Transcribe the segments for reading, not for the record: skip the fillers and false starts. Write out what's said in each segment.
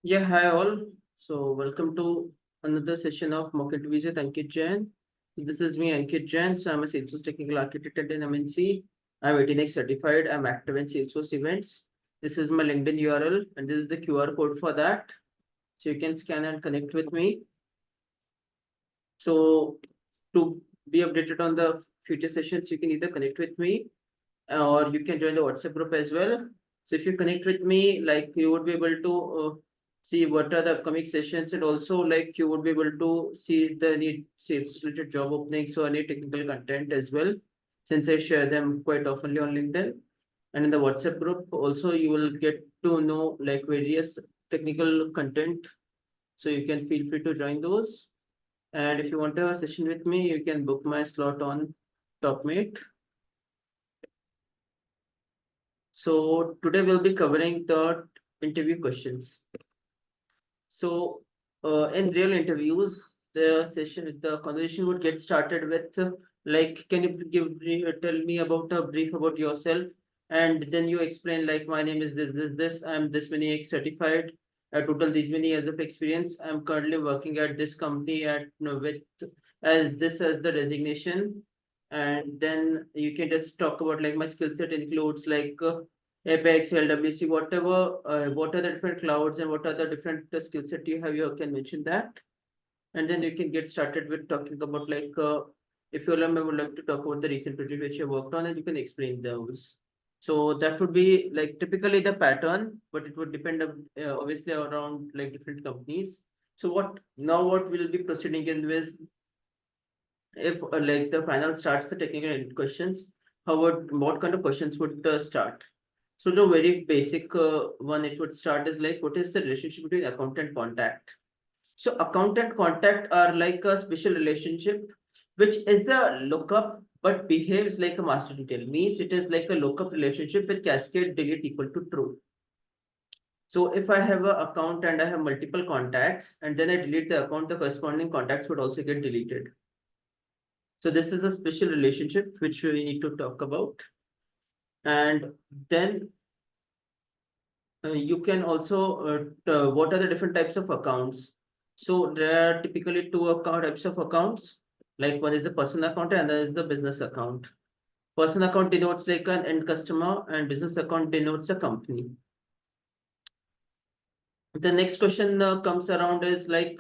Yeah, hi all. So welcome to another session of Mock Interviews with Ankit Jain. This is me, Ankit Jain. So I'm a Salesforce technical architect at an MNC. I'm 18x certified. I'm active in Salesforce events. This is my LinkedIn URL and this is the QR code for that. So you can scan and connect with me. So to be updated on the future sessions, you can either connect with me or you can join the WhatsApp group as well. So if you connect with me, like you would be able to see what are the upcoming sessions, and also like you would be able to see the any sales related job openings or any technical content as well, since I share them quite oftenly on LinkedIn. And in the WhatsApp group, also you will get to know like various technical content. So you can feel free to join those. And if you want to have a session with me, you can book my slot on TopMate. So today we'll be covering the interview questions. So in real interviews, the conversation would get started with like, can you tell me about a brief about yourself? And then you explain like, my name is this. I'm this many X certified. Total these many years of experience. I'm currently working at this company at with as this as the designation. And then you can just talk about like my skill set includes like Apex, LWC, whatever, what are the different clouds and what are the different skill set you have, you can mention that. And then you can get started with talking about like, if you would like to talk about the recent project which you worked on and you can explain those. So that would be like typically the pattern, but it would depend obviously around like different companies. So what we'll be proceeding in with if like the panel starts the technical questions, what kind of questions would start? So the very basic one it would start is like, what is the relationship between account and contact? So account and contact are like a special relationship, which is the lookup but behaves like a master detail. Means it is like a lookup relationship with cascade delete equal to true. So if I have an account and I have multiple contacts and then I delete the account, the corresponding contacts would also get deleted. So this is a special relationship which we need to talk about. And then you can also what are the different types of accounts? So there are typically two types of accounts. Like one is the personal account and there is the business account. Personal account denotes like an end customer and business account denotes a company. The next question comes around is like,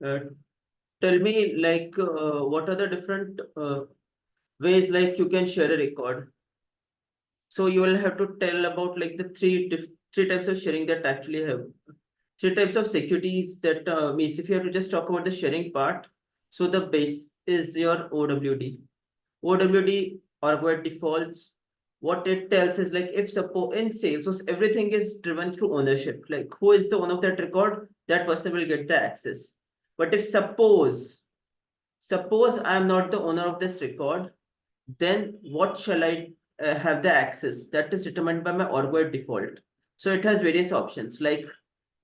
uh, tell me like what are the different ways like you can share a record. So you will have to tell about like the three types of sharing that actually have three types of securities that means if you have to just talk about the sharing part. So the base is your OWD. OWD or web defaults. What it tells is like if suppose in sales, so everything is driven through ownership. Like who is the owner of that record, that person will get the access. But if suppose I am not the owner of this record, then what shall I have the access? That is determined by my org default. So it has various options like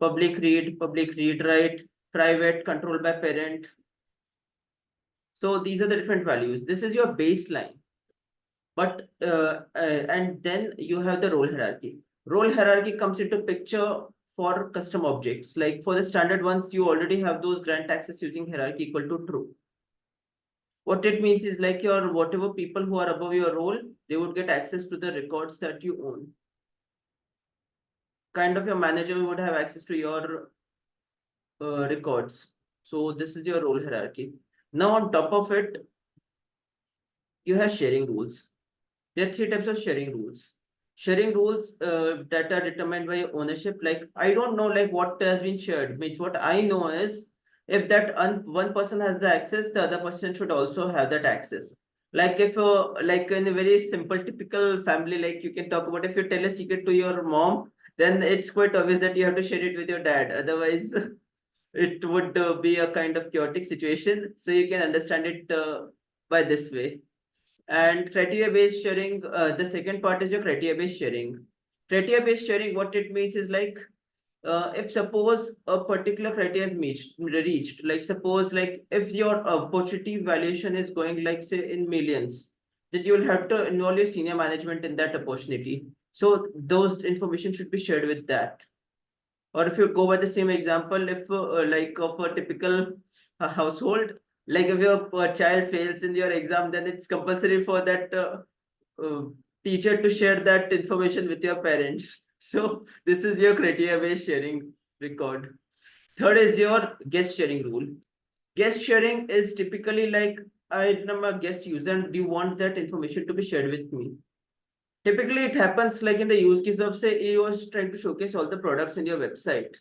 public read write, private controlled by parent. So these are the different values. This is your baseline. But and then you have the role hierarchy. Role hierarchy comes into picture for custom objects. Like for the standard ones, you already have those grant access using hierarchy equal to true. What it means is like your whatever people who are above your role, they would get access to the records that you own. Kind of your manager would have access to your records. So this is your role hierarchy. Now on top of it, you have sharing rules. There are three types of sharing rules. Sharing rules that are determined by ownership. Like I don't know like what has been shared. Means what I know is if that one person has the access, the other person should also have that access. Like if like in a very simple typical family, like you can talk about if you tell a secret to your mom, then it's quite obvious that you have to share it with your dad. Otherwise, it would be a kind of chaotic situation. So you can understand it by this way. And criteria based sharing, the second part is your criteria based sharing. Criteria based sharing, what it means is like, if suppose a particular criteria is reached, like suppose like if your opportunity valuation is going like say in millions, then you will have to involve your senior management in that opportunity. So those information should be shared with that. Or if you go by the same example, if like of a typical household, like if your child fails in your exam, then it's compulsory for that uh, teacher to share that information with your parents. So this is your criteria based sharing record. Third is your guest sharing rule. Guest sharing is typically like, I am a guest user and do you want that information to be shared with me? Typically, it happens like in the use case of say you was trying to showcase all the products in your website.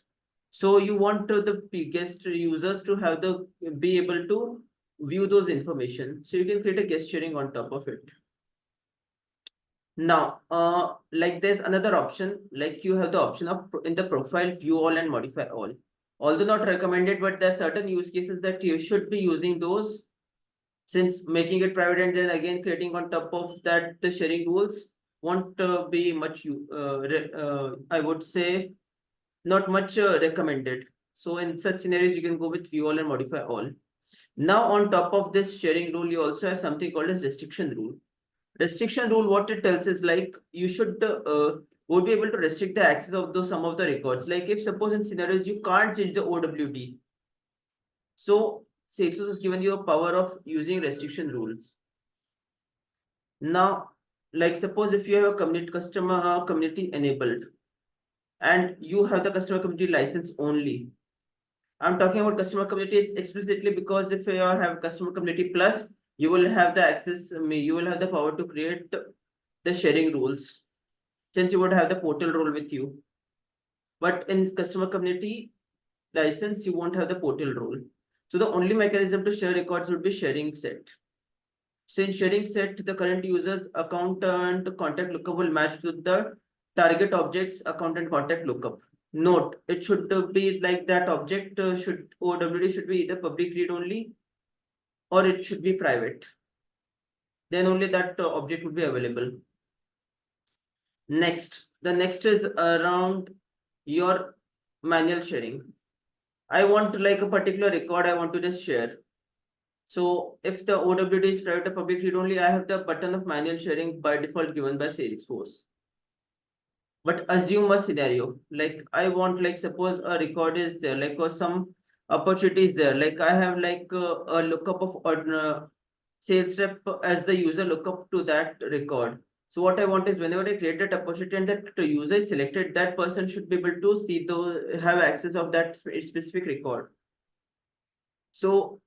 So you want the guest users to have the be able to view those information. So you can create a guest sharing on top of it. Now, like there's another option, like you have the option of in the profile view all and modify all. Although not recommended, but there are certain use cases that you should be using those, since making it private and then again creating on top of that the sharing rules won't be much I would say not much recommended. So in such scenarios you can go with view all and modify all. Now on top of this sharing rule you also have something called as restriction rule. Restriction rule, what it tells is like you should would be able to restrict the access of those some of the records. Like if suppose in scenarios you can't change the OWD, so Salesforce has given you a power of using restriction rules. Now, like suppose if you have a community customer community enabled and you have the customer community license only. I'm talking about customer communities explicitly because if you have customer community plus, you will have the access, you will have the power to create the sharing rules, since you would have the portal role with you. But in customer community license, you won't have the portal role. So the only mechanism to share records would be sharing set. So in sharing set, the current user's account and contact lookup will match to the target object's account and contact lookup. Note, it should be like that object should OWD should be either public read only or it should be private. Then only that object would be available. Next, the next is around your manual sharing. I want to like a particular record I want to just share. So if the OWD is private or public read only, I have the button of manual sharing by default given by Salesforce. But assume a scenario, like I want like suppose a record is there, like or some opportunity is there, like I have like a lookup of sales rep as the user lookup to that record. So what I want is whenever I create that opportunity and that user is selected, that person should be able to see those have access of that specific record. So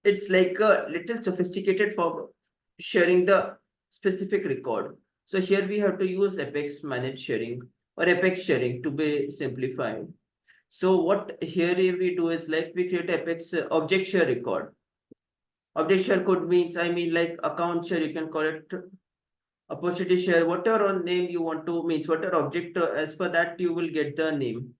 it's like a little sophisticated for sharing the specific record. So here we have to use Apex managed sharing or Apex sharing to be simplified. So what here we do is like we create Apex object share record. Object share code means I mean like account share, you can call it opportunity share, whatever name you want to means whatever object as per that you will get the name.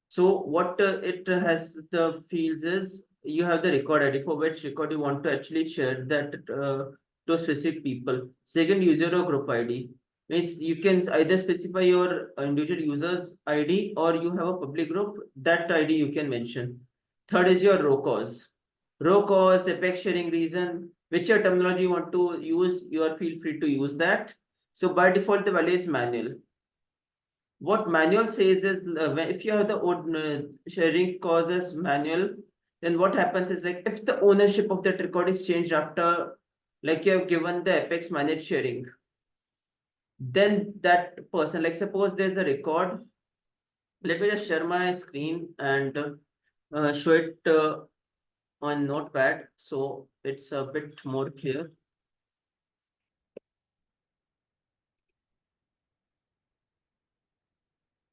So what it has the fields is you have the record ID for which record you want to actually share that to specific people. Second, user or group ID means you can either specify your individual user's ID or you have a public group, that ID you can mention. Third is your row cause. Row cause, apex sharing reason, whichever terminology you want to use, you are feel free to use that. So by default, the value is manual. What manual says is if you have the sharing causes manual, then what happens is like if the ownership of that record is changed after like you have given the apex managed sharing, then that person, like suppose there's a record, let me just share my screen and show it on notepad so it's a bit more clear.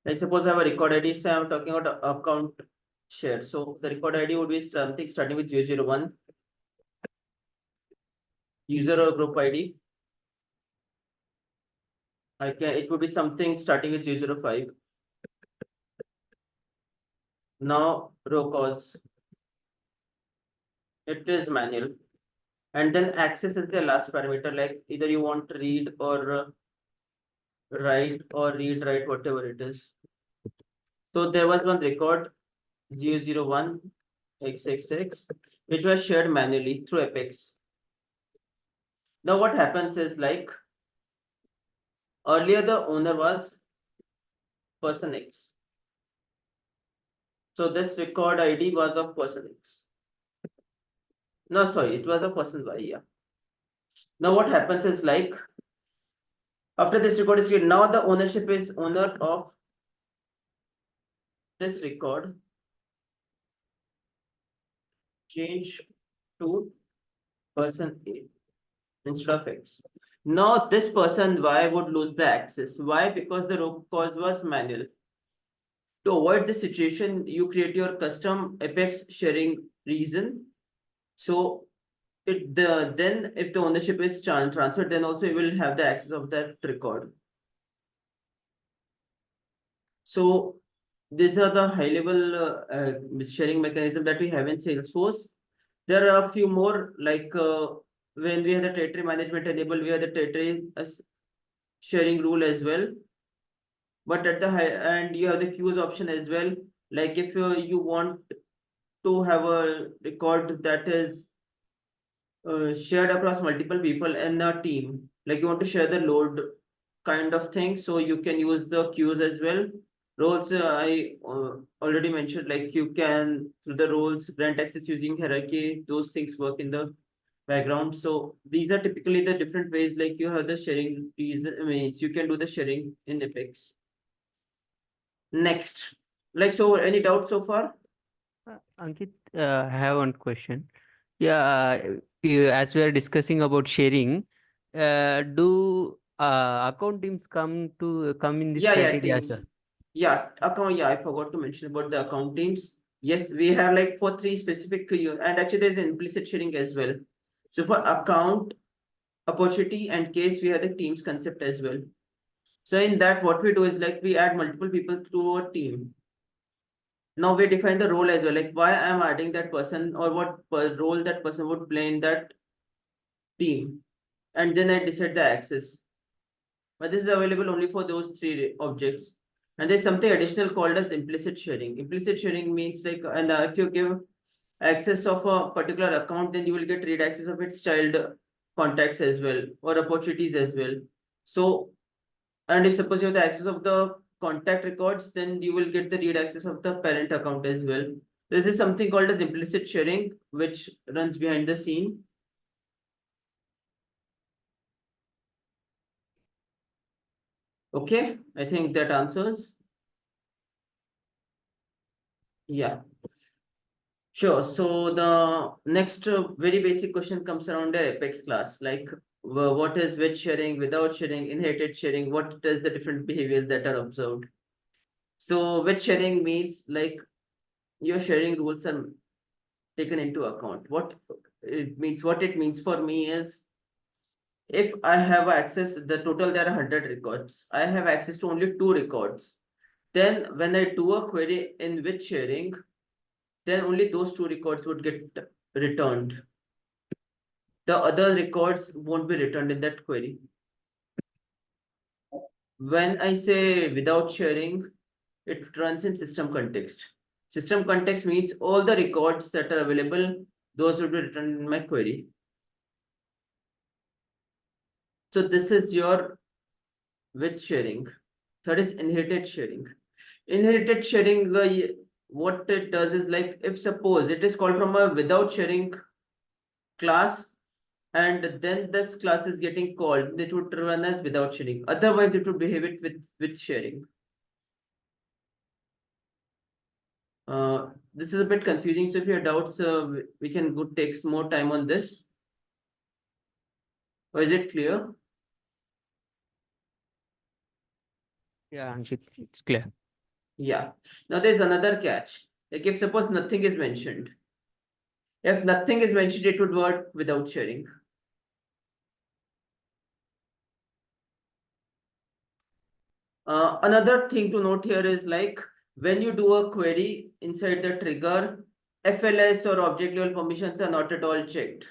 Like suppose I have a record ID, so I'm talking about account share. So the record ID would be something starting with 001, user or group ID. It would be something starting with 005. Now row cause, it is manual. And then access is the last parameter, like either you want to read or write or read, write, whatever it is. So there was one record 001 XXX, which was shared manually through Apex. Now what happens is like earlier the owner was person X. So this record ID was of person X. No, sorry, it was a person Y, yeah. Now what happens is like, after this record is created, now the ownership is owner of this record change to person A instead of X. Now this person Y would lose the access. Why? Because the root cause was manual. To avoid this situation, you create your custom Apex sharing reason. So then if the ownership is transferred, then also you will have the access of that record. So these are the high level sharing mechanism that we have in Salesforce. There are a few more, like when we have the territory management enabled, we have the territory sharing rule as well. But at the high and you have the queues option as well. Like if you want to have a record that is shared across multiple people in a team, like you want to share the load kind of thing, so you can use the queues as well. Roles, I already mentioned, like you can through the roles grant access using hierarchy. Those things work in the background. So these are typically the different ways, like you have the sharing. These means you can do the sharing in Apex. Next, like, so any doubt so far? Ankit, I have one question. Yeah, as we are discussing about sharing, do account teams come in this Yeah, criteria as teams. well? Yeah, account. Yeah, I forgot to mention about the account teams. Yes, we have like for three specific, and actually there's an implicit sharing as well. So for account, opportunity, and case, we have the teams concept as well. So in that, what we do is like we add multiple people to a team. Now we define the role as well, like why I'm adding that person or what role that person would play in that team, and then I decide the access. But this is available only for those three objects. And there's something additional called as implicit sharing. Implicit sharing means like, and if you give access of a particular account, then you will get read access of its child contacts as well, or opportunities as well. So, and if suppose you have the access of the contact records, then you will get the read access of the parent account as well. This is something called as implicit sharing, which runs behind the scene. Okay, I think that answers. Yeah. Sure. So the next very basic question comes around the Apex class, like what is with sharing, without sharing, inherited sharing, what is the different behaviors that are observed. So with sharing means like your sharing rules are taken into account. What it means for me is, if I have access, the total there are 100 records, I have access to only 2 records. Then when I do a query in with sharing, then only those 2 records would get returned. The other records won't be returned in that query. When I say without sharing, it runs in system context. System context means all the records that are available, those will be returned in my query. So this is your with sharing. Third is inherited sharing. Inherited sharing, what it does is like, if suppose it is called from a without sharing class, and then this class is getting called, it would run as without sharing. Otherwise, it would behave it with sharing. This is a bit confusing. So if you have doubts, we can go take more time on this. Or is it clear? Yeah, Ankit, it's clear. Yeah. Now there's another catch. Like if suppose nothing is mentioned. If nothing is mentioned, it would work without sharing. Another thing to note here is like when you do a query inside the trigger, FLS or object level permissions are not at all checked.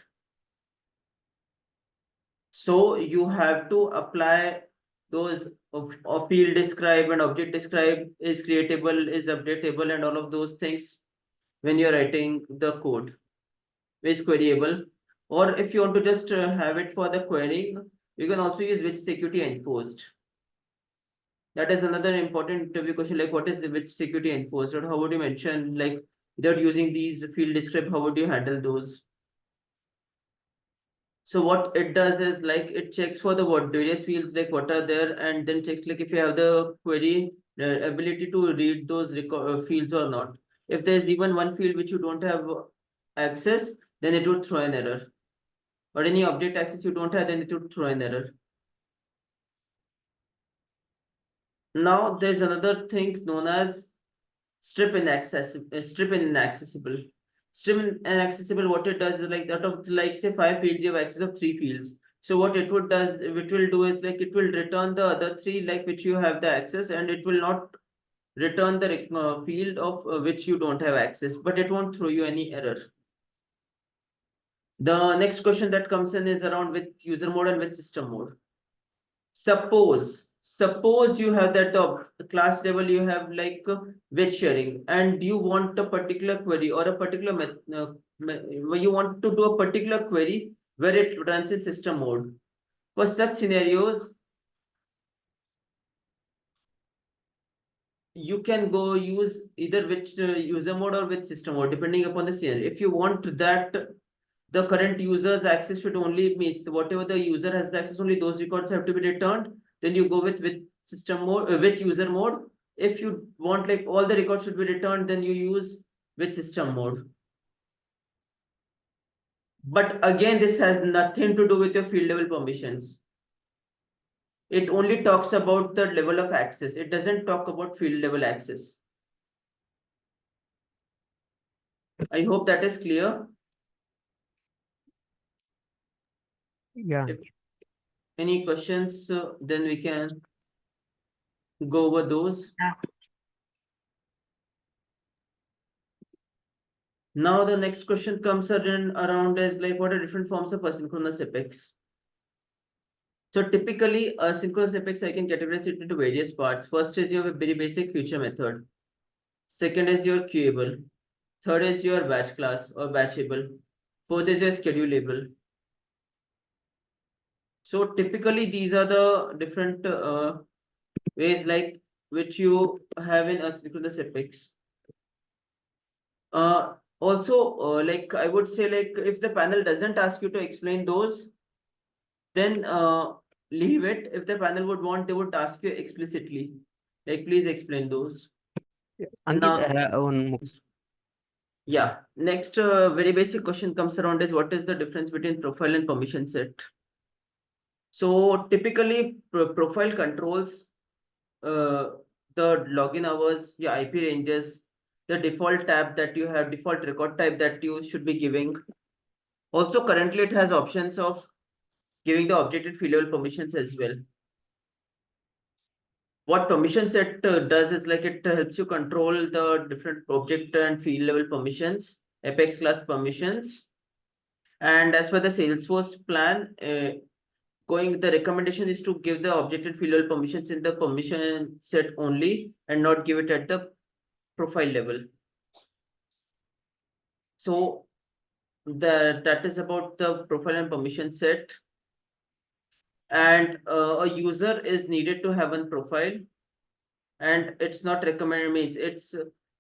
So you have to apply those of field describe and object describe is creatable, is updatable, and all of those things when you're writing the code is queryable. Or if you want to just have it for the querying, you can also use which security enforced. That is another important interview question, like what is the which security enforced, or how would you mention, like without using these field describe, how would you handle those? So what it does is like it checks for the what various fields, like what are there, and then checks like if you have the query ability to read those fields or not. If there's even one field which you don't have access, then it would throw an error. Or any object access you don't have, then it would throw an error. Now there's another thing known as strip inaccessible. Strip inaccessible, what it does is like out of like say 5 fields, you have access of 3 fields. So what it will do is like it will return the other 3 like which you have the access, and it will not return the field of which you don't have access, but it won't throw you any error. The next question that comes in is around with user mode and with system mode. Suppose you have that class level, you have like with sharing, and you want a particular query or a particular you want to do a particular query where it runs in system mode. For such scenarios, you can go use either which user mode or with system mode, depending upon the scenario. If you want that the current user's access should only means whatever the user has the access, only those records have to be returned, then you go with system mode, with user mode. If you want like all the records should be returned, then you use with system mode. But again, this has nothing to do with your field level permissions. It only talks about the level of access. It doesn't talk about field level access. I hope that is clear. Yeah. If any questions, then we can go over those. Now the next question comes around is like what are different forms of asynchronous epics? So typically asynchronous epics I can categorize it into various parts. First is your very basic future method. Second is your queueable. Third is your batch class or batchable. Fourth is your schedulable. So typically these are the different ways like which you have in asynchronous epics. Also, like I would say, like if the panel doesn't ask you to explain those, then leave it. If the panel would want, they would ask you explicitly, like please explain those. Ankit, Now, one more. yeah, next very basic question comes around is what is the difference between profile and permission set? So typically profile controls uh, the login hours, your IP ranges, the default tab that you have, default record type that you should be giving. Also currently it has options of giving the objective field level permissions as well. What permission set does is like it helps you control the different object and field level permissions, Apex class permissions. And as per the Salesforce plan, the recommendation is to give the object and field level permissions in the permission set only and not give it at the profile level. So that is about the profile and permission set. And a user is needed to have a profile, and it's not recommended means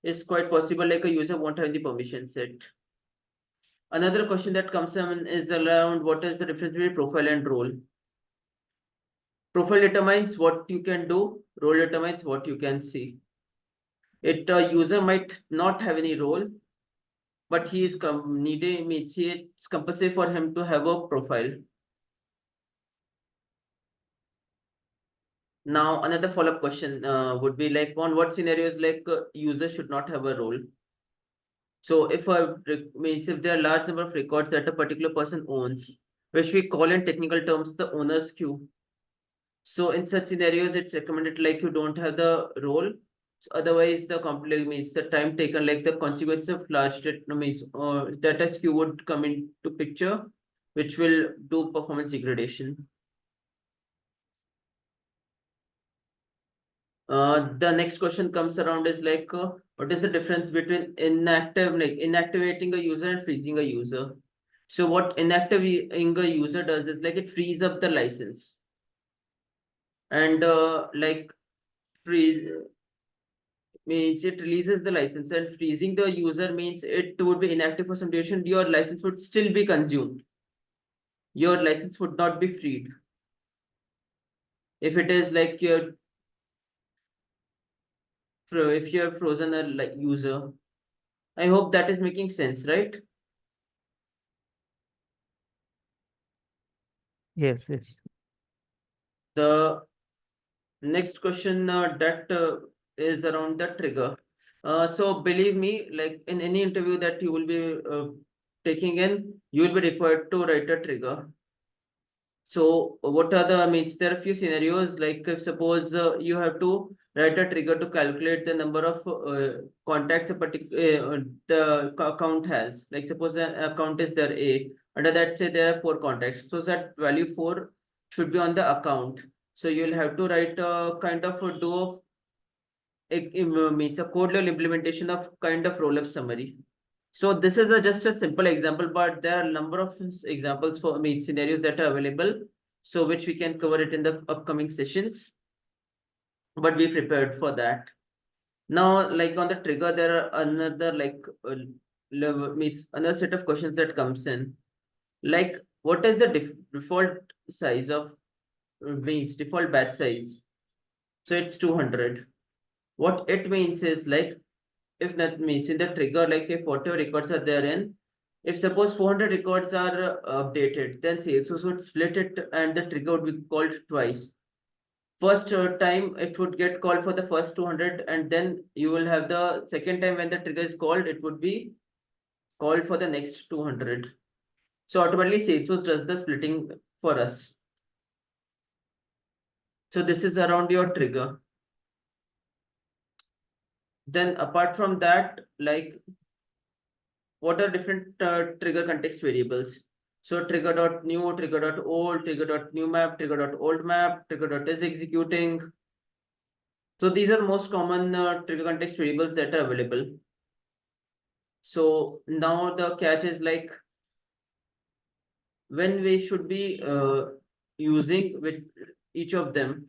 it's quite possible like a user won't have the permission set. Another question that comes in is around what is the difference between profile and role. Profile determines what you can do, role determines what you can see. It user might not have any role, but he is needed means it's compulsory for him to have a profile. Now another follow-up question would be like on what scenarios like user should not have a role. So if means if there are large number of records that a particular person owns, which we call in technical terms the owner's queue. So in such scenarios, it's recommended like you don't have the role. So otherwise, the complex means the time taken, like the consequence of large data means data skew would come into picture, which will do performance degradation. The next question comes around is like what is the difference between inactivating a user and freezing a user? So what inactivating a user does is like it frees up the license, and like freeze means it releases the license, and freezing the user means it would be inactive for some duration. Your license would still be consumed. Your license would not be freed. If it is like if you have frozen a like user. I hope that is making sense, right? Yes, yes. The next question that is around the trigger. So believe me, like in any interview that you will be taking in, you will be required to write a trigger. So what are the means? There are a few scenarios, like if suppose you have to write a trigger to calculate the number of contacts a particular account has. Like suppose the account is there A, under that say there are 4 contacts. So that value 4 should be on the account. So you'll have to write a kind of a do of means a code level implementation of kind of roll-up summary. So this is just a simple example, but there are a number of examples for scenarios that are available, so which we can cover it in the upcoming sessions. But be prepared for that. Now, like on the trigger, there are another like level means another set of questions that comes in. Like, what is the default size of means default batch size? So it's 200. What it means is like if that means in the trigger, like if whatever records are therein, if suppose 400 records are updated, then Salesforce would split it and the trigger would be called twice. First time it would get called for the first 200, and then you will have the second time when the trigger is called, it would be called for the next 200. So automatically Salesforce does the splitting for us. So this is around your trigger. Then apart from that, like what are different trigger context variables? So trigger.new, trigger.old, trigger.new map, trigger.old map, trigger.is executing. So these are the most common trigger context variables that are available. So now the catch is like when we should be using with each of them.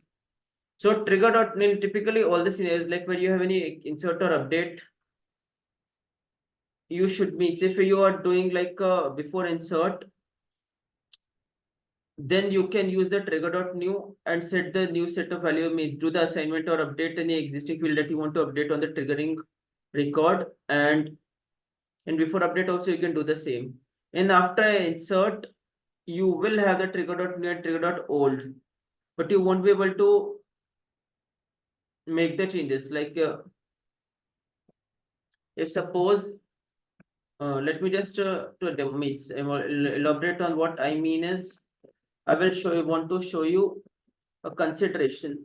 So trigger.nil, typically all the scenarios like where you have any insert or update, you should meet if you are doing like before insert, then you can use the trigger.new and set the new set of value means do the assignment or update any existing field that you want to update on the triggering record, and before update also you can do the same. And after insert, you will have the trigger.new and trigger.old, but you won't be able to make the changes. Like if suppose let me just elaborate on what I mean is I will want to show you a consideration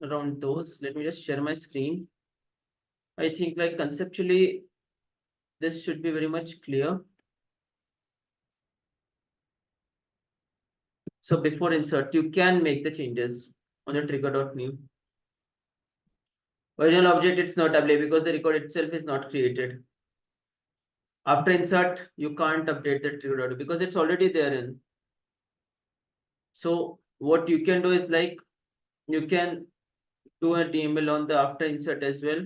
around those. Let me just share my screen. I think like conceptually, this should be very much clear. So before insert, you can make the changes on your trigger.new. Original object, it's not available because the record itself is not created. After insert, you can't update the trigger.new because it's already there in. So what you can do is like, you can do a DML on the after insert as well.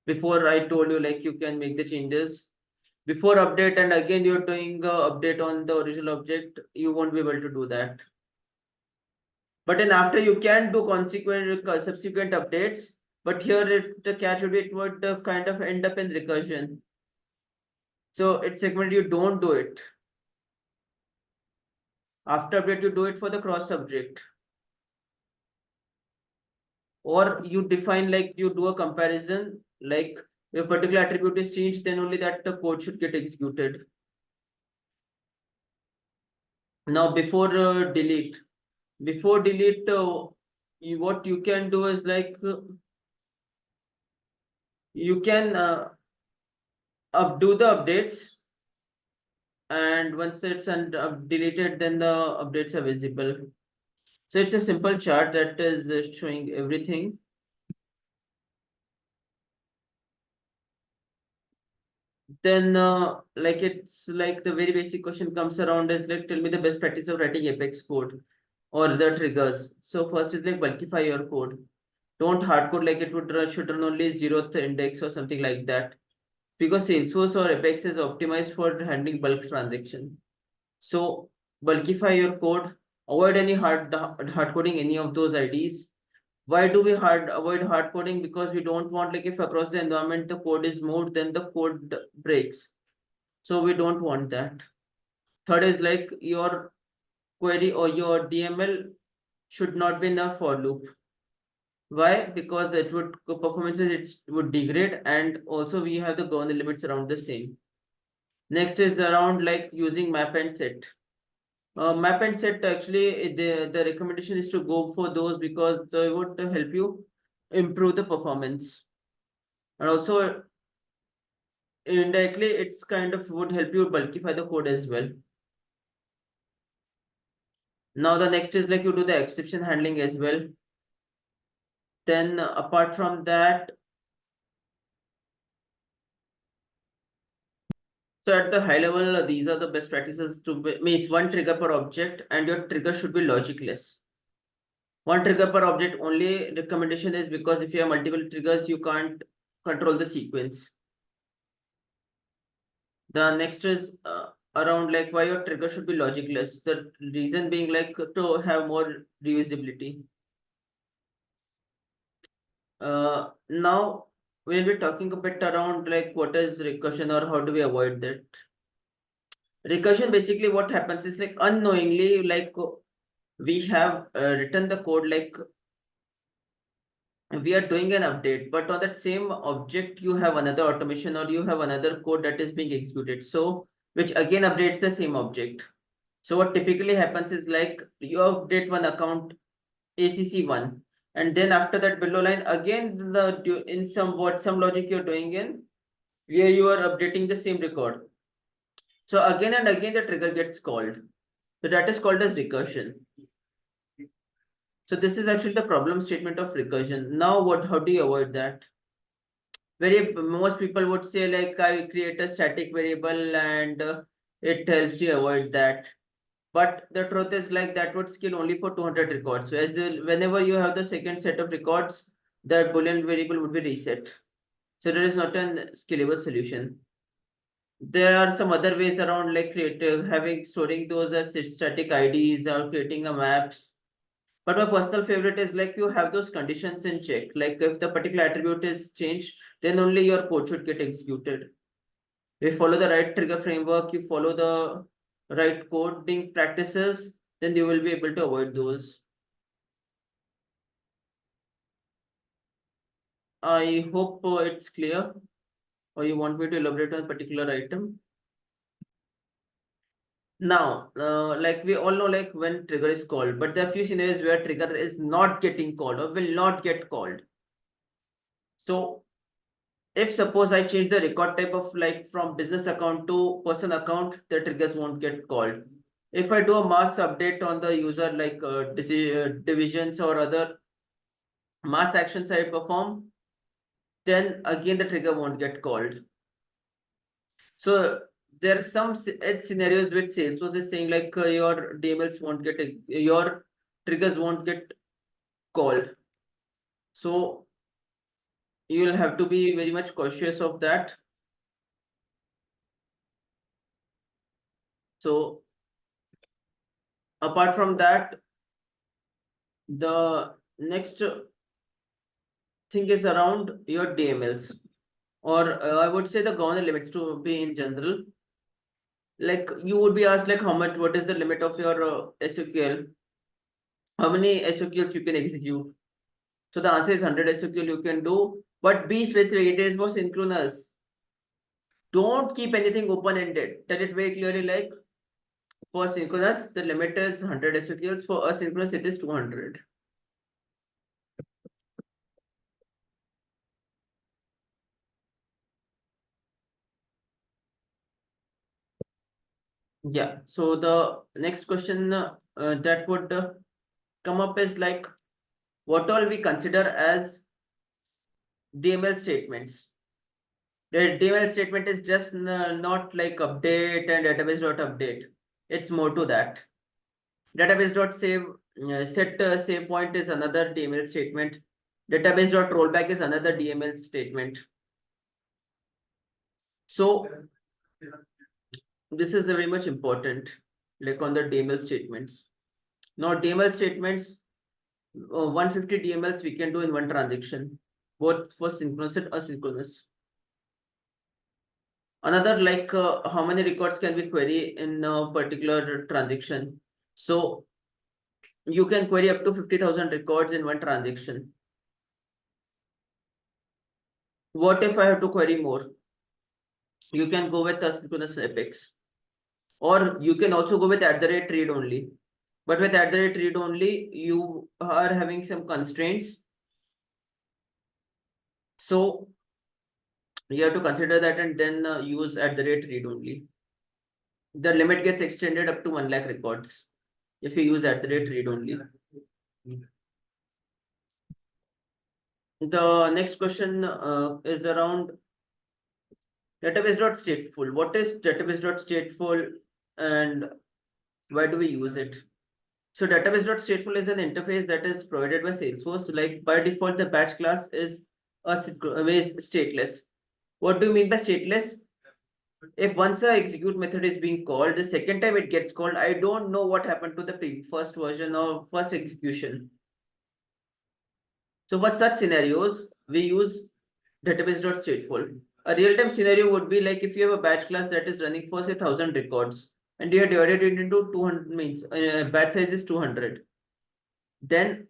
Before I told you like you can make the changes before update, and again you're doing update on the original object, you won't be able to do that. But then after you can do consequent subsequent updates, but here the catch would be it would kind of end up in recursion. So it's segmented, you don't do it. After update, you do it for the cross subject. Or you define like you do a comparison, like if a particular attribute is changed, then only that the code should get executed. Now before delete, what you can do is like you can do the updates, and once it's deleted, then the updates are visible. So it's a simple chart that is showing everything. Then like it's like the very basic question comes around is like tell me the best practice of writing Apex code. or the triggers. So first is like bulkify your code. Don't hard code like it would should run only zeroth index or something like that. Because Salesforce or Apex is optimized for handling bulk transaction. So bulkify your code. Avoid any hard coding any of those IDs. Why do we avoid hard coding? Because we don't want, like, if across the environment the code is moved, then the code breaks. So we don't want that. Third is like your query or your DML should not be in a for loop. Why? Because it would performances it would degrade, and also we have the governor limits around the same. Next is around like using map and set. Map and set, actually the recommendation is to go for those because they would help you improve the performance, and also indirectly it's kind of would help you bulkify the code as well. Now the next is like you do the exception handling as well. Then apart from that, so at the high level, these are the best practices to means one trigger per object, and your trigger should be logicless. One trigger per object only recommendation is because if you have multiple triggers, you can't control the sequence. The next is around like why your trigger should be logicless. The reason being like to have more reusability. Now when we're talking a bit around like what is recursion or how do we avoid that? Recursion, basically what happens is like unknowingly, like we have written the code like we are doing an update, but on that same object you have another automation or you have another code that is being executed, so which again updates the same object. So what typically happens is like you update one account ACC1, and then after that below line again the in some logic you're doing in where you are updating the same record. So again and again the trigger gets called. So that is called as recursion. So this is actually the problem statement of recursion. Now what, how do you avoid that? Very most people would say like I create a static variable and it helps you avoid that. But the truth is like that would scale only for 200 records. So whenever you have the second set of records, the Boolean variable would be reset. So there is not a scalable solution. There are some other ways around like having storing those as static IDs or creating a maps. But my personal favorite is like you have those conditions in check. Like if the particular attribute is changed, then only your code should get executed. If you follow the right trigger framework, you follow the right coding practices, then you will be able to avoid those. I hope it's clear, or you want me to elaborate on a particular item. Now, like we all know, like when trigger is called, but there are few scenarios where trigger is not getting called or will not get called. So if suppose I change the record type of like from business account to person account, the triggers won't get called. If I do a mass update on the user like divisions or other mass actions I perform, then again the trigger won't get called. So there are some edge scenarios which Salesforce is saying like your DMLs won't get your triggers won't get called. So you will have to be very much cautious of that. So apart from that, the next thing is around your DMLs, or I would say the governor limits to be in general. Like you would be asked like how much, what is the limit of your SQL? How many SQLs you can execute? So the answer is 100 SQL you can do, but be specific. It is for synchronous. Don't keep anything open-ended. Tell it very clearly like for synchronous, the limit is 100 SQLs. For asynchronous, it is 200. Yeah. So the next question that would come up is like, what all we consider as DML statements. The DML statement is just not like update and database dot update. It's more to that. Database dot save Set save point is another DML statement. Database.rollback is another DML statement. So this is very much important, like on the DML statements. Now DML statements, 150 DMLs we can do in one transaction, both for synchronous and asynchronous. Another, like how many records can we query in a particular transaction? So you can query up to 50,000 records in one transaction. What if I have to query more? You can go with asynchronous epics, or you can also go with @read only. But with @read only, you are having some constraints. So you have to consider that and then use @read only. The limit gets extended up to 1 lakh records if you use @read only. The next question is around database.stateful. What is database.stateful and why do we use it? So database.stateful is an interface that is provided by Salesforce. Like by default, the batch class is stateless. What do you mean by stateless? If once a execute method is being called, the second time it gets called, I don't know what happened to the first version or first execution. So for such scenarios, we use database.stateful. A real-time scenario would be like if you have a batch class that is running for say 1,000 records and you have divided it into 200, means batch size is 200. Then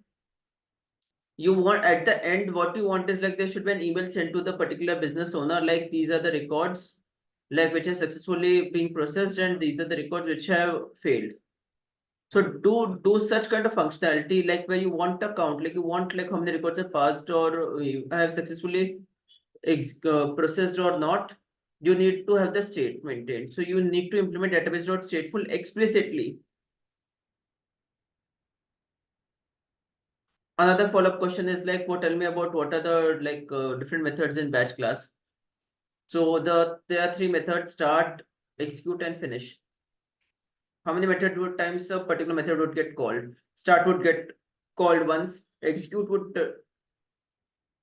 you want at the end, what you want is like there should be an email sent to the particular business owner, like these are the records like which have successfully been processed and these are the records which have failed. So do such kind of functionality, like where you want a count, like you want like how many records have passed or have successfully processed or not. You need to have the state maintained. So you need to implement database.stateful explicitly. Another follow-up question is like, tell me about what are the like different methods in batch class. So there are 3 methods: start, execute, and finish. How many times a particular method would get called? Start would get called once. Execute would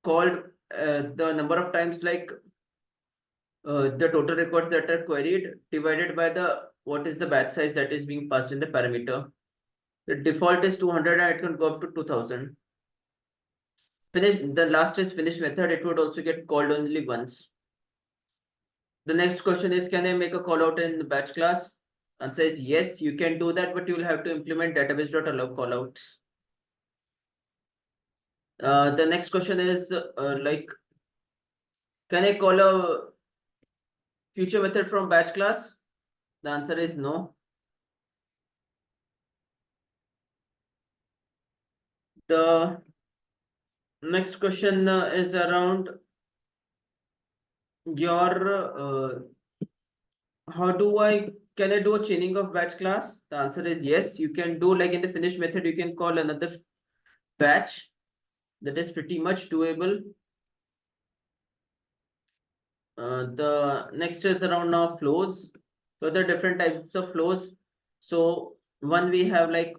called the number of times, like the total records that are queried divided by the what is the batch size that is being passed in the parameter. The default is 200 and it can go up to 2000. Finish, the last is finish method. It would also get called only once. The next question is, can I make a call out in the batch class? Answer is yes, you can do that, but you will have to implement database.allow callouts. The next question is like, can I call a future method from batch class? The answer is no. The next question is around your how do can I do a chaining of batch class? The answer is yes, you can do, like in the finish method, you can call another batch. That is pretty much doable. The next is around now flows. So there are different types of flows. So one we have like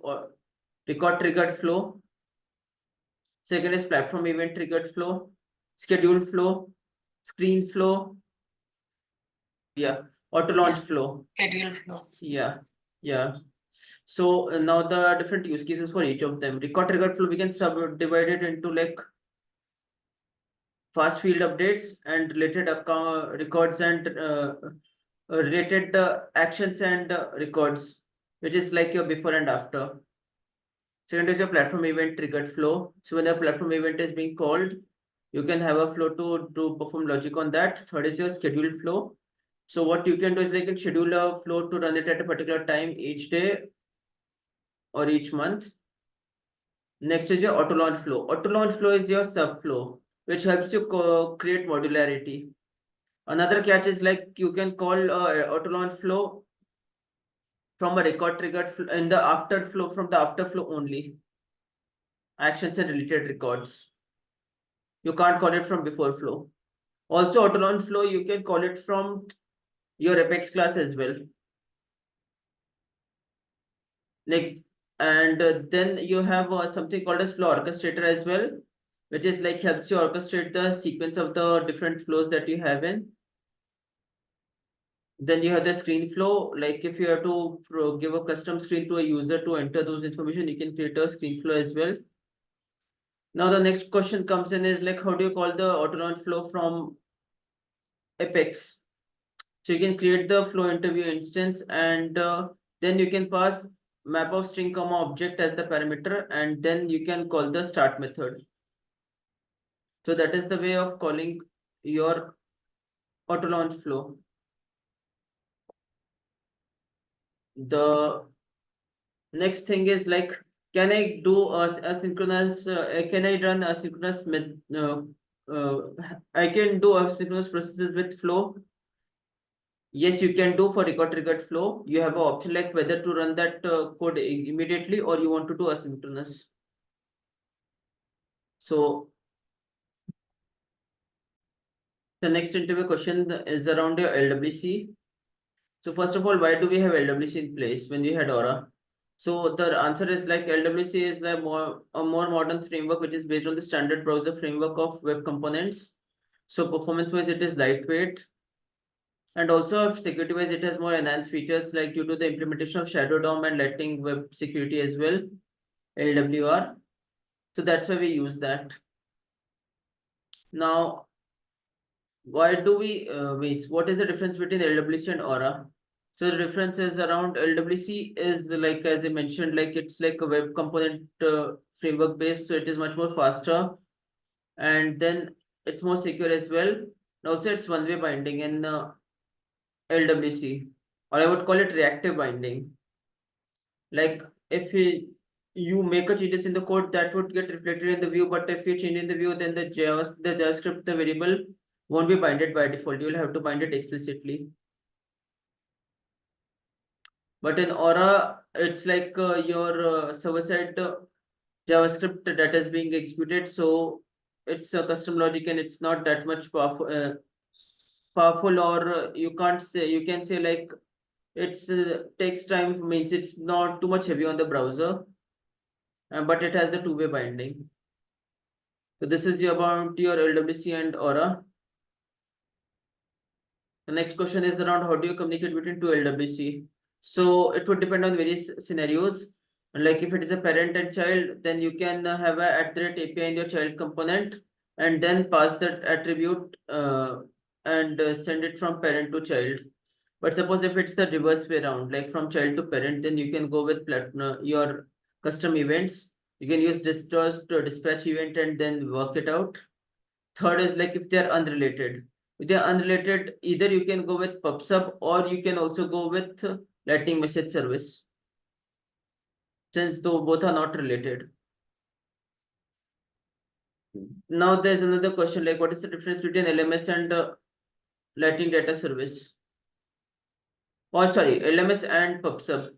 record triggered flow. Second is platform event triggered flow, schedule flow, screen flow. Yeah, auto launch flow. Schedule flow. Yeah. So now the different use cases for each of them. Record triggered flow, we can subdivide it into like fast field updates and related account records and related actions and records, which is like your before and after. Second is your platform event triggered flow. So when a platform event is being called, you can have a flow to perform logic on that. Third is your scheduled flow. So what you can do is like you can schedule a flow to run it at a particular time each day or each month. Next is your auto launch flow. Auto launch flow is your sub flow, which helps you create modularity. Another catch is like you can call auto launch flow from a record triggered in the after flow, from the after flow only. Actions and related records. You can't call it from before flow. Also, auto launch flow, you can call it from your Apex class as well. Like And then you have something called as flow orchestrator as well, which is like helps you orchestrate the sequence of the different flows that you have in. Then you have the screen flow, like if you have to give a custom screen to a user to enter those information, you can create a screen flow as well. Now the next question comes in is like, how do you call the auto launch flow from Apex? So you can create the flow interview instance, and then you can pass map of string comma object as the parameter, and then you can call the start method. So that is the way of calling your auto launch flow. The next thing is like, can I do asynchronous? Can I run asynchronous? I can do asynchronous processes with flow. Yes, you can do for record triggered flow. You have an option like whether to run that code immediately or you want to do asynchronous. So the next interview question is around your LWC. So first of all, why do we have LWC in place when we had Aura? So the answer is like LWC is a more modern framework which is based on the standard browser framework of web components. So performance wise, it is lightweight. And also security wise, it has more enhanced features like due to the implementation of Shadow DOM and Lightning Web Security as well, LWR. So that's why we use that. Now, why do we wait? What is the difference between LWC and Aura? So the difference is around LWC is like, as I mentioned, like it's like a web component framework based, so it is much more faster, and then it's more secure as well. And also, it's one-way binding in LWC, or I would call it reactive binding. Like if you make a changes in the code, that would get reflected in the view, but if you change in the view, then the JavaScript, the variable won't be binded by default. You will have to bind it explicitly. But in Aura, it's like your server-side JavaScript that is being executed, so it's a custom logic and it's not that much powerful, or you can't say, you can say like it's takes time, means it's not too much heavy on the browser, but it has the two-way binding. So this is about your LWC and Aura. The next question is around how do you communicate between two LWC? So it would depend on various scenarios. Like if it is a parent and child, then you can have a @API in your child component and then pass that attribute and send it from parent to child. But suppose if it's the reverse way around, like from child to parent, then you can go with your custom events. You can use distors to dispatch event and then work it out. Third is like if they're unrelated. If they're unrelated, either you can go with PubSub or you can also go with Lightning Message Service, since though both are not related. Now there's another question like, what is the difference between LMS and Lightning Data Service? Oh, sorry, LMS and PubSub.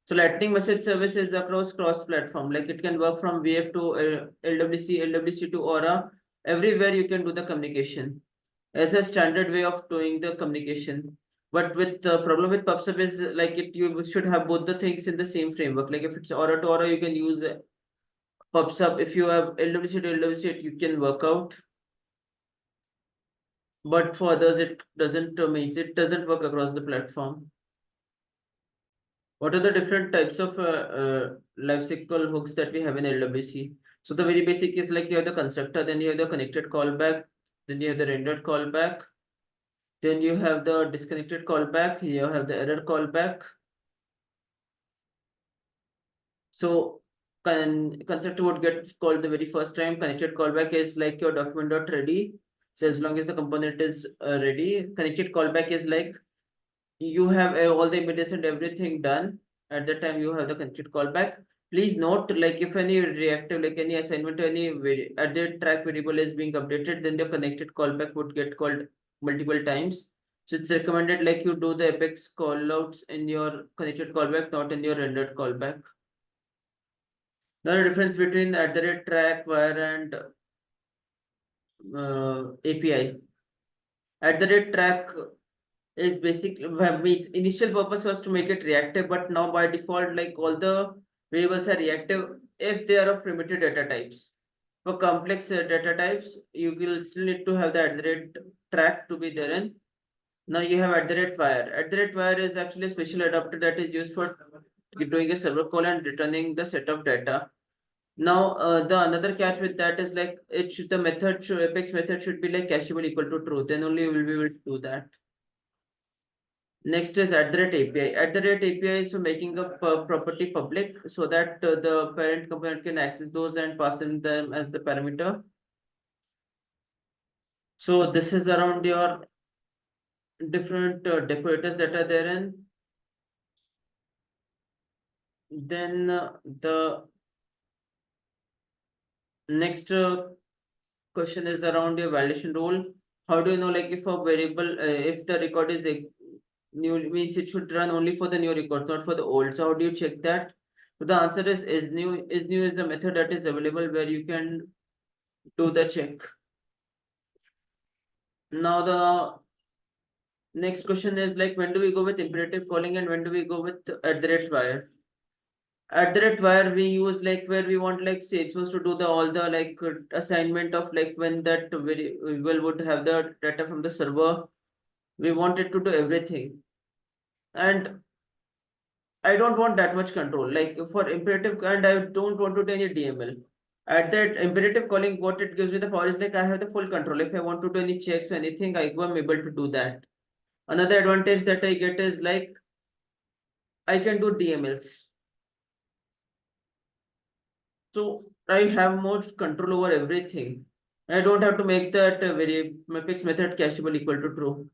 So Lightning Message Service is across cross-platform. Like it can work from VF to LWC, LWC to Aura. Everywhere you can do the communication. As a standard way of doing the communication. But with the problem with PubSub is like it you should have both the things in the same framework. Like if it's Aura to Aura, you can use PubSub. If you have LWC to LWC, you can work out. But for others, it doesn't means it doesn't work across the platform. What are the different types of lifecycle hooks that we have in LWC? So the very basic is like you have the constructor, then you have the connected callback, then you have the rendered callback, then you have the disconnected callback, you have the error callback. So constructor would get called the very first time. Connected callback is like your document.ready. So as long as the component is ready, connected callback is like you have all the images and everything done. At that time, you have the connected callback. Please note, like if any reactive, like any assignment, any at the track variable is being updated, then the connected callback would get called multiple times. So it's recommended like you do the Apex callouts in your connected callback, not in your rendered callback. Now the difference between @track, wire, and API. @track is basically, its initial purpose was to make it reactive, but now by default, like all the Variables are reactive if they are of primitive data types. For complex data types, you will still need to have the track to be there. And now you have @var. @var is actually a special adapter that is used for doing a server call and returning the set of data. Now, the another catch with that is like the method should apex method should be like cacheable equal to true. Then only you will be able to do that. Next is @API. @API is for making a property public so that the parent component can access those and pass in them as the parameter. So this is around your different decorators that are there, and then the next question is around your validation rule. How do you know like if a variable if the record is new, means it should run only for the new records, not for the old. So how do you check that? So the answer is new. Is new is the method that is available where you can do the check. Now the next question is like when do we go with imperative calling and when do we go with @var? @var we use like where we want like Salesforce to do the all the like assignment of like when that variable would have the data from the server. We want it to do everything. And I don't want that much control. Like for imperative, and I don't want to do any DML. At that imperative calling, what it gives me the power is like I have the full control. If I want to do any checks or anything, I'm able to do that. Another advantage that I get is like I can do DMLs. So I have more control over everything. I don't have to make that very fixed method cacheable equal to true.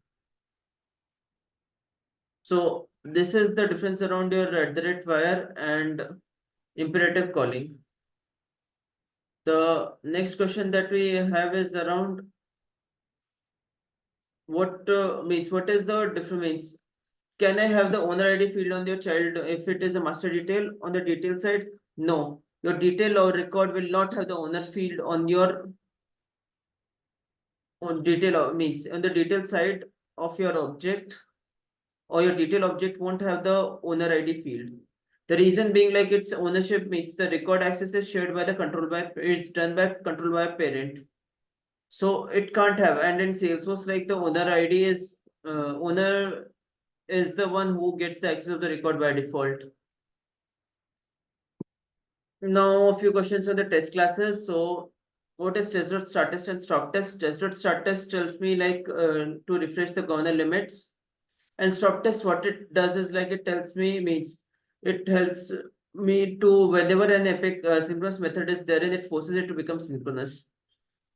So this is the difference around your @var and imperative calling. The next question that we have is around what what is the difference means? Can I have the owner ID field on your child if it is a master detail on the detail side? No, your detail or record will not have the owner field on your on detail means on the detail side of your object, or your detail object won't have the owner ID field. The reason being like its ownership means the record access is shared by the control by it's done by control by a parent. So it can't have, and in Salesforce, like the owner ID is owner is the one who gets the access of the record by default. Now a few questions on the test classes. So what is test.start test and stop test? Test.start test tells me like to refresh the governor limits, and stop test what it does is like it tells me means it helps me to whenever an epic synchronous method is there and it forces it to become synchronous,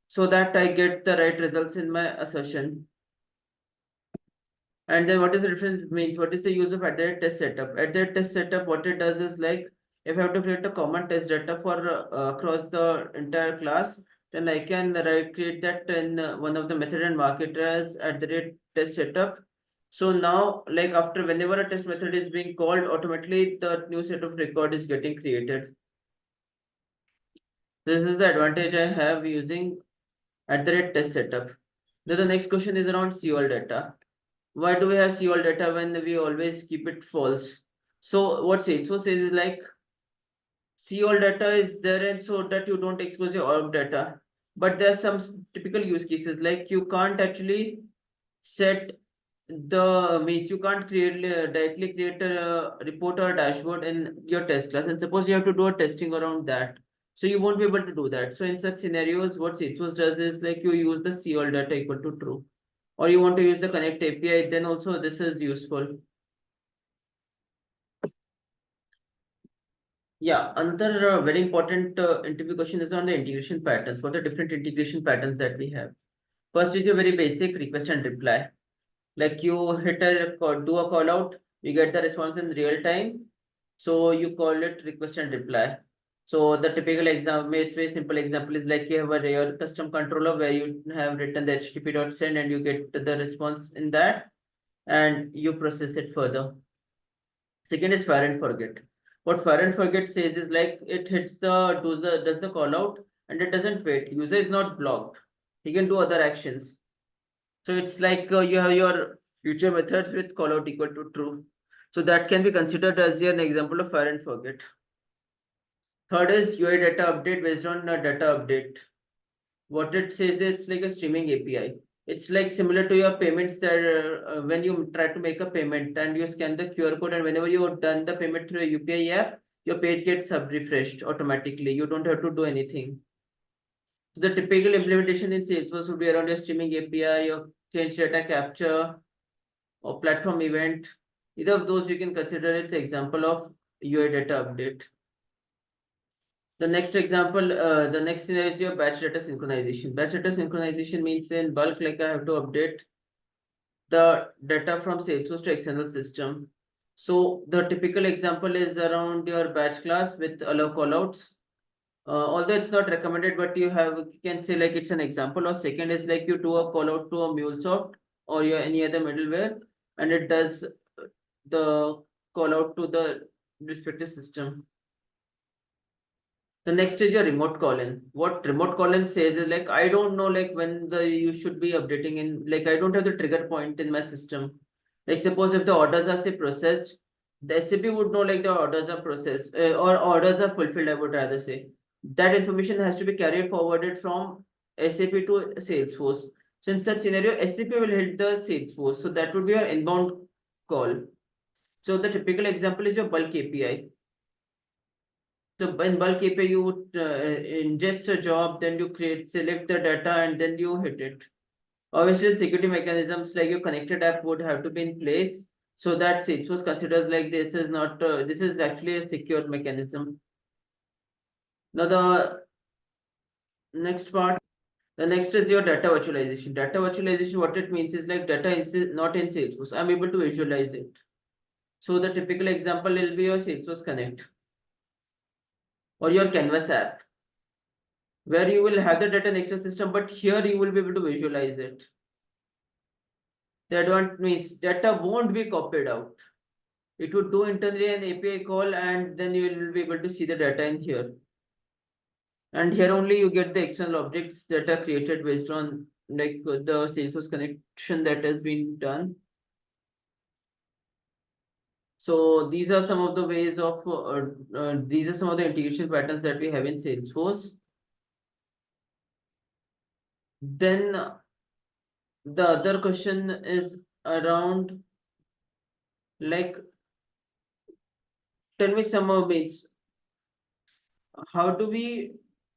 so that I get the right results in my assertion. And then what is the difference means? What is the use of @test setup? @test setup, what it does is like if I have to create a common test data for across the entire class, then I can create that in one of the method and mark it as @test setup. So now, like after whenever a test method is being called, automatically the new set of record is getting created. This is the advantage I have using @test setup. Then the next question is around COL data. Why do we have COL data when we always keep it false? So what Salesforce says is like COL data is there and so that you don't expose your org data. But there are some typical use cases like you can't actually set the means you can't create directly create a report or a dashboard in your test class, and suppose you have to do a testing around that, so you won't be able to do that. So in such scenarios, what Salesforce does is like you use the COL data equal to true, or you want to use the connect API, then also this is useful. Yeah, another very important interview question is on the integration patterns. What are different integration patterns that we have? First is your very basic request and reply. Like you hit do a call out, you get the response in real time. So you call it request and reply. So the typical example, it's very simple example is like you have a real custom controller where you have written the http.send and you get the response in that and you process it further. Second is fire and forget. What fire and forget says is like it hits does the call out and it doesn't wait. User is not blocked. He can do other actions. So it's like you have your future methods with call out equal to true. So that can be considered as an example of fire and forget. Third is UI data update based on data update. What it says, it's like a streaming API. It's like similar to your payments that when you try to make a payment and you scan the QR code, and whenever you have done the payment through a UPI app, your page gets refreshed automatically. You don't have to do anything. So the typical implementation in Salesforce would be around your streaming API, your change data capture, or platform event. Either of those you can consider it the example of UI data update. The next example, the next scenario is your batch data synchronization. Batch data synchronization means in bulk, like I have to update the data from Salesforce to external system. So the typical example is around your batch class with allow callouts. Although it's not recommended, but you can say like it's an example. Or second is like you do a call out to a MuleSoft or your any other middleware, and it does the call out to the respective system. The next is your remote call-in. What remote call-in says is like I don't know like when you should be updating in, like I don't have the trigger point in my system. Like suppose if the orders are say processed, the SAP would know like the orders are processed or orders are fulfilled, I would rather say. That information has to be carried forwarded from SAP to Salesforce. So in such scenario, SAP will hit the Salesforce. So that would be your inbound call. So the typical example is your bulk API. So in bulk API, you would ingest a job, then you select the data, and then you hit it. Obviously, security mechanisms like your connected app would have to be in place so that Salesforce considers like this is not this is actually a secure mechanism. Now next part, the next is your data virtualization. Data virtualization, what it means is like data not in Salesforce. I'm able to visualize it. So the typical example will be your Salesforce Connect or your Canvas app, where you will have the data in Excel system, but here you will be able to visualize it. The advantage means data won't be copied out. It would do internally an API call, and then you will be able to see the data in here. And here only you get the external objects that are created based on like the Salesforce connection that has been done. So these are some of the ways of these are some of the integration patterns that we have in Salesforce. Then the other question is around like tell me some of means how do we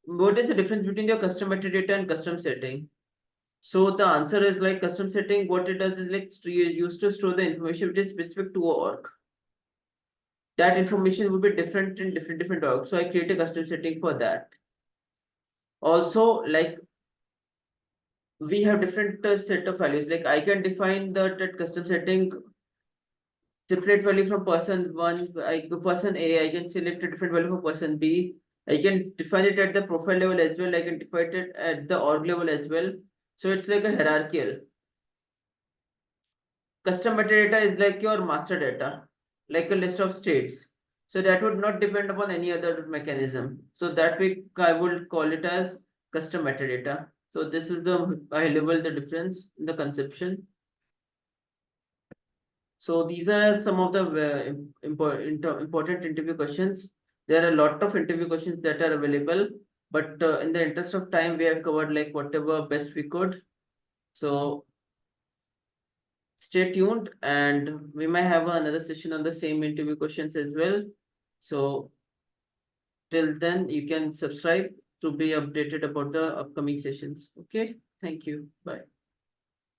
what is the difference between your custom metadata and custom setting? So the answer is like custom setting, what it does is like used to store the information which is specific to a org. That information will be different in different orgs. So I create a custom setting for that. Also, like we have different set of values. Like I can define that custom setting separate value from person one, person A, I can select a different value for person B. I can define it at the profile level as well. I can define it at the org level as well. So it's like a hierarchical. Custom metadata is like your master data, like a list of states. So that would not depend upon any other mechanism. So that way I would call it as custom metadata. So this is the high level, the difference in the conception. So these are some of the important interview questions. There are a lot of interview questions that are available, but in the interest of time, we have covered like whatever best we could. So stay tuned, and we may have another session on the same interview questions as well. So till then, you can subscribe to be updated about the upcoming sessions. Okay, thank you. Bye.